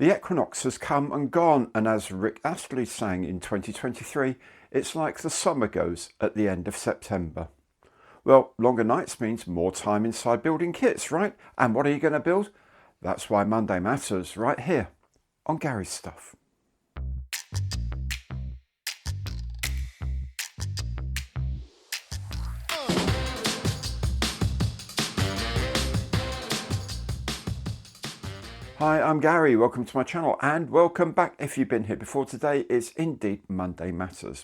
The equinox has come and gone, and as Rick Astley sang in 2023, it's like the summer goes at the end of September. Well, longer nights means more time inside building kits, right? And what are you going to build? That's why Monday Matters right here on Gary's Stuff. Hi, I'm Gary, welcome to my channel and welcome back if you've been here before. Today is indeed Monday Matters.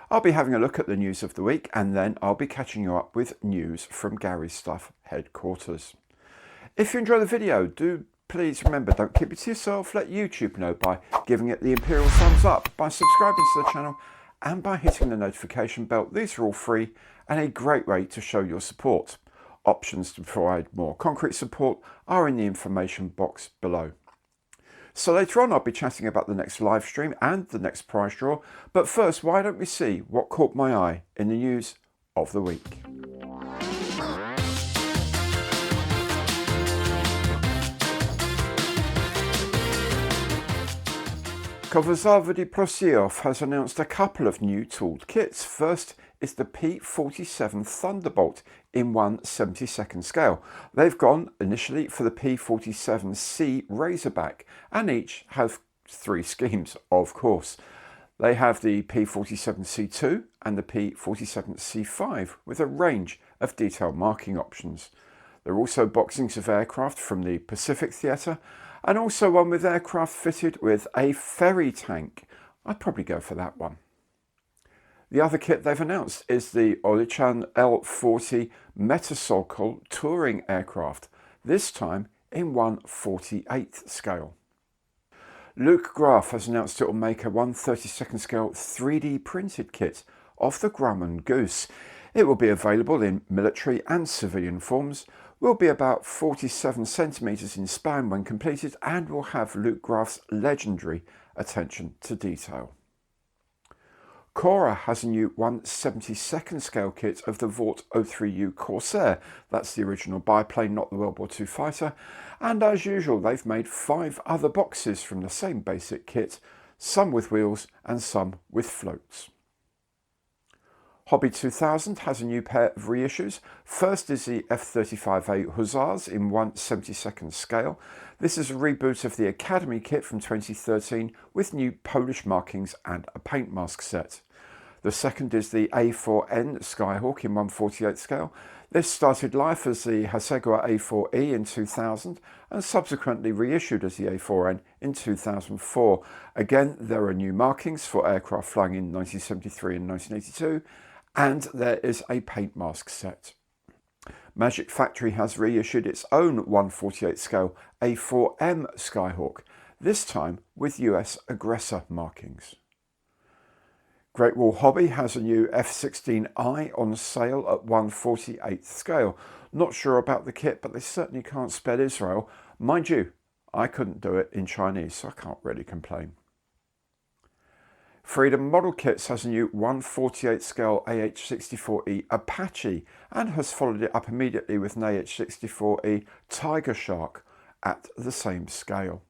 I'll be having a look at the news of the week and then I'll be catching you up with news from Gary's Stuff headquarters. If you enjoy the video, do please remember, don't keep it to yourself, let YouTube know by giving it the imperial thumbs up, by subscribing to the channel and by hitting the notification bell. These are all free and a great way to show your support. Options to provide more concrete support are in the information box below. So later on I'll be chatting about the next live stream and the next prize draw, but first why don't we see what caught my eye in the news of the week. Kołobrzeg Prosiow has announced a couple of new tooled kits. First is the P47 Thunderbolt in 1/72 scale. They've gone initially for the P47C Razorback and each have three schemes, of course. They have the P47C2 and the P47C5 with a range of detailed marking options. There are also boxings of aircraft from the Pacific Theatre and also one with aircraft fitted with a ferry tank. I'd probably go for that one. The other kit they've announced is the Olichan L40 Metasokol touring aircraft, this time in 1/48 scale. Luke Graf has announced it will make a 1/32 scale 3D printed kit of the Grumman Goose. It will be available in military and civilian forms, will be about 47 centimetres in span when completed, and will have Luke Graf's legendary attention to detail. Cora has a new 1/72 scale kit of the Vought 03U Corsair. That's the original biplane, not the World War II fighter. And as usual, they've made 5 other boxes from the same basic kit, some with wheels and some with floats. Hobby 2000 has a new pair of reissues. First is the F-35A Hussars in 1/72 scale. This is a reboot of the Academy kit from 2013 with new Polish markings and a paint mask set. The second is the A4N Skyhawk in 1/48 scale. This started life as the Hasegawa A4E in 2000 and subsequently reissued as the A4N in 2004. Again, there are new markings for aircraft flying in 1973 and 1982. And there is a paint mask set. Magic Factory has reissued its own 1/48 scale A4M Skyhawk, this time with US aggressor markings. Great Wall Hobby has a new F-16I on sale at 1/48 scale. Not sure about the kit, but they certainly can't spell Israel. Mind you, I couldn't do it in Chinese, so I can't really complain. Freedom Model Kits has a new 1/48 scale AH-64E Apache and has followed it up immediately with an AH-64E Tiger Shark at the same scale.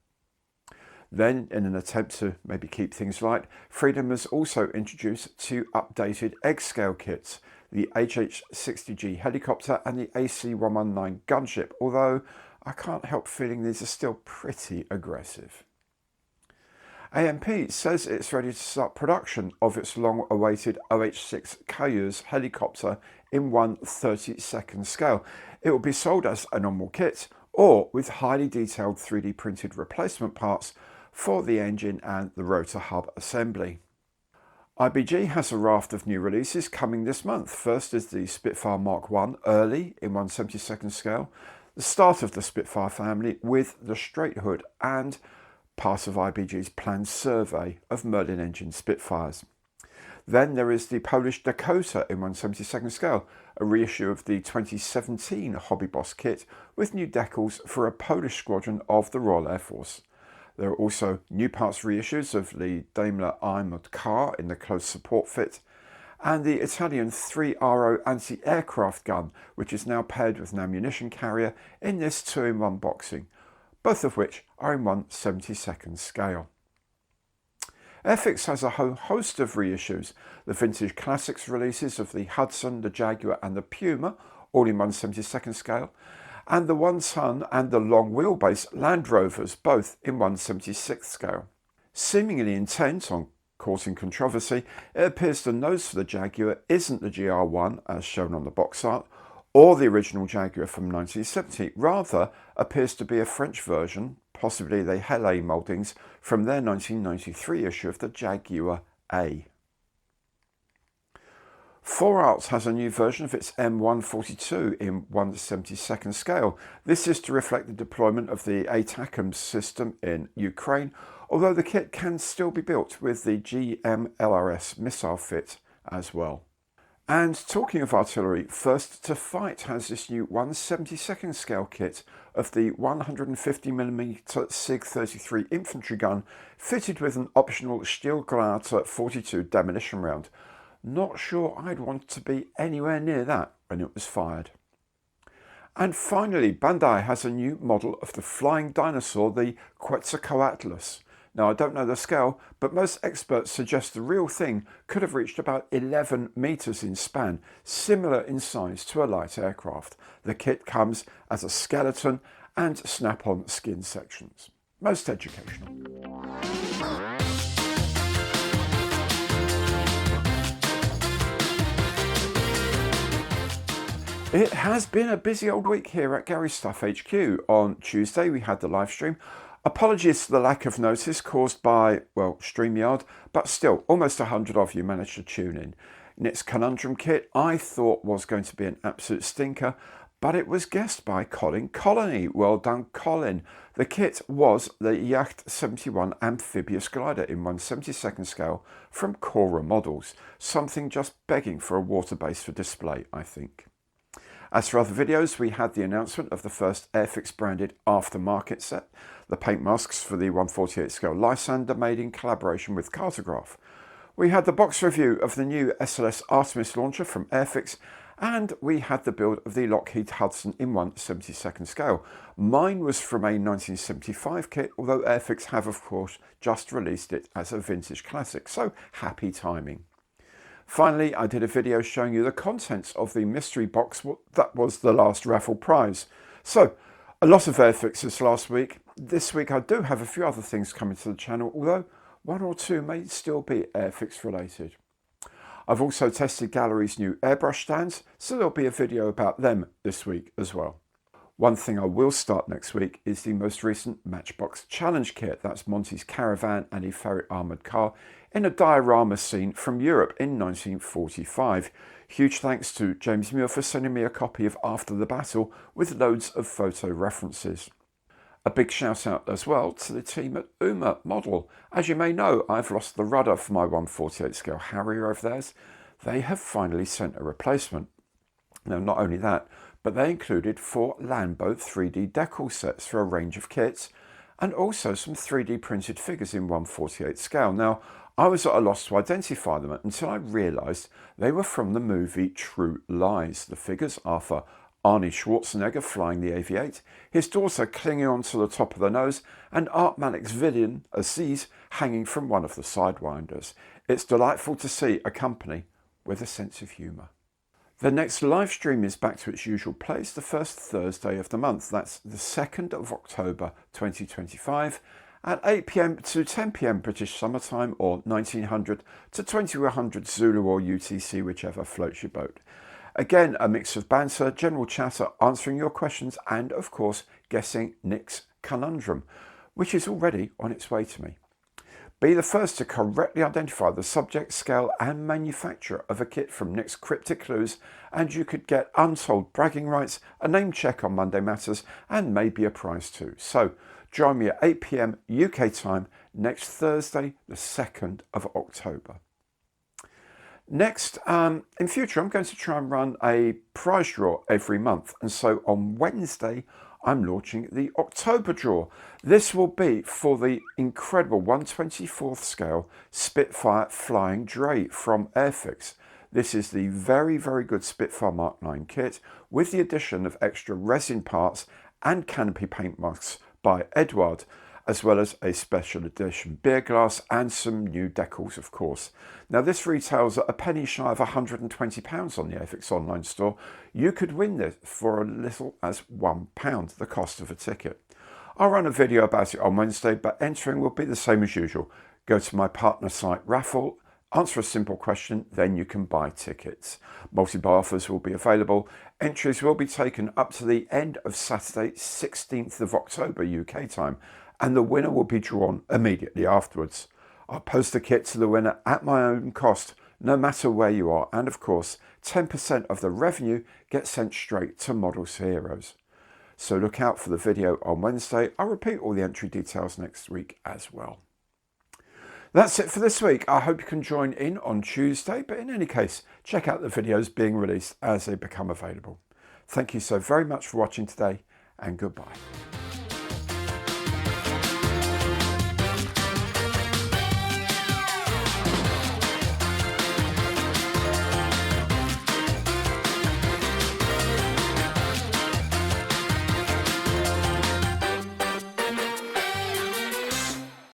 Then, in an attempt to maybe keep things light, Freedom has also introduced 2 updated egg scale kits, the HH-60G helicopter and the AC-119 gunship, although I can't help feeling these are still pretty aggressive. AMP says it's ready to start production of its long-awaited OH-6 Kayuz helicopter in 1/32 scale. It will be sold as a normal kit or with highly detailed 3D printed replacement parts for the engine and the rotor hub assembly. IBG has a raft of new releases coming this month. First is the Spitfire Mark I early in 1/72 scale, the start of the Spitfire family with the straight hood and part of IBG's planned survey of Merlin engine Spitfires. Then there is the Polish Dakota in 1/72 scale, a reissue of the 2017 Hobby Boss kit with new decals for a Polish squadron of the Royal Air Force. There are also new parts reissues of the Daimler armoured car in the close support fit, and the Italian 3RO anti-aircraft gun, which is now paired with an ammunition carrier in this 2-in-1 boxing. both of which are in 1/72nd scale. Airfix has a whole host of reissues, the Vintage Classics releases of the Hudson, the Jaguar and the Puma, all in 1/72nd scale, and the 1-ton and the long wheelbase Land Rovers, both in 1/76th scale. Seemingly intent on causing controversy, it appears the nose for the Jaguar isn't the GR1 as shown on the box art, or the original Jaguar from 1970, rather appears to be a French version, possibly the Helle mouldings from their 1993 issue of the Jaguar A. 4Arts has a new version of its M142 in 1/72nd scale. This is to reflect the deployment of the ATACMS system in Ukraine, although the kit can still be built with the GMLRS missile fit as well. And talking of artillery, First to Fight has this new 1/72nd scale kit of the 150mm SIG-33 infantry gun fitted with an optional Stihlgranate 42 demolition round. Not sure I'd want to be anywhere near that when it was fired. And finally, Bandai has a new model of the flying dinosaur, the Quetzalcoatlus. Now, I don't know the scale, but most experts suggest the real thing could have reached about 11 meters in span, similar in size to a light aircraft. The kit comes as a skeleton and snap-on skin sections. Most educational. It has been a busy old week here at Gary's Stuff HQ. On Tuesday, we had the live stream. Apologies for the lack of notice caused by, well, StreamYard, but still, almost 100 of you managed to tune in. Nick's Conundrum kit I thought was going to be an absolute stinker, but it was guessed by Colin Colony. Well done, Colin. The kit was the Yacht 71 amphibious glider in 1/72nd scale from Cora Models, something just begging for a water base for display, I think. As for other videos, we had the announcement of the first Airfix branded aftermarket set, the paint masks for the 1/48 scale Lysander made in collaboration with Cartograph. We had the box review of the new SLS Artemis launcher from Airfix, and we had the build of the Lockheed Hudson in 1/72nd scale. Mine was from a 1975 kit, although Airfix have of course just released it as a vintage classic, so happy timing. Finally, I did a video showing you the contents of the mystery box that was the last raffle prize. So, a lot of Airfixes last week. This week I do have a few other things coming to the channel, although one or two may still be Airfix related. I've also tested Gallery's new airbrush stands, so there'll be a video about them this week as well. One thing I will start next week is the most recent Matchbox Challenge kit. That's Monty's Caravan and a ferret armoured car in a diorama scene from Europe in 1945. Huge thanks to James Muir for sending me a copy of After the Battle with loads of photo references. A big shout out as well to the team at Uma Model. As you may know, I've lost the rudder for my 1/48 scale Harrier of theirs. They have finally sent a replacement. Now, not only that, but they included 4 Landboat 3D decal sets for a range of kits, and also some 3D printed figures in 1/48 scale. Now, I was at a loss to identify them until I realised they were from the movie True Lies. The figures are for Arnie Schwarzenegger flying the AV-8, his daughter clinging onto the top of the nose, and Art Malik's villain, Aziz, hanging from one of the sidewinders. It's delightful to see a company with a sense of humour. The next live stream is back to its usual place, the first Thursday of the month. That's the 2nd of October 2025 at 8 PM to 10 PM British Summer Time, or 1900 to 2100 Zulu or UTC, whichever floats your boat. Again, a mix of banter, general chatter, answering your questions, and of course guessing Nick's Conundrum, which is already on its way to me. Be the first to correctly identify the subject, scale and manufacturer of a kit from Nick's Cryptic Clues, and you could get untold bragging rights, a name check on Monday Matters, and maybe a prize too. So join me at 8 PM UK time next Thursday, the 2nd of October. Next, in future, I'm going to try and run a prize draw every month. And so on Wednesday, I'm launching the October draw. This will be for the incredible 1/24th scale Spitfire Flying Dray from Airfix. This is the very, very good Spitfire Mark 9 kit with the addition of extra resin parts and canopy paint masks, by Eduard, as well as a special edition beer glass and some new decals, of course. Now, this retails at a penny shy of £120 on the AFIX online store. You could win this for as little as £1, the cost of a ticket. I'll run a video about it on Wednesday, but entering will be the same as usual. Go to my partner site Raffle, answer a simple question, then you can buy tickets. Multi-buy offers will be available. Entries will be taken up to the end of Saturday, 16th of October UK time, and the winner will be drawn immediately afterwards. I'll post the kit to the winner at my own cost, no matter where you are, and of course 10% of the revenue gets sent straight to Models for Heroes. So look out for the video on Wednesday. I'll repeat all the entry details next week as well. That's it for this week. I hope you can join in on Tuesday, but in any case, check out the videos being released as they become available. Thank you so very much for watching today, and goodbye.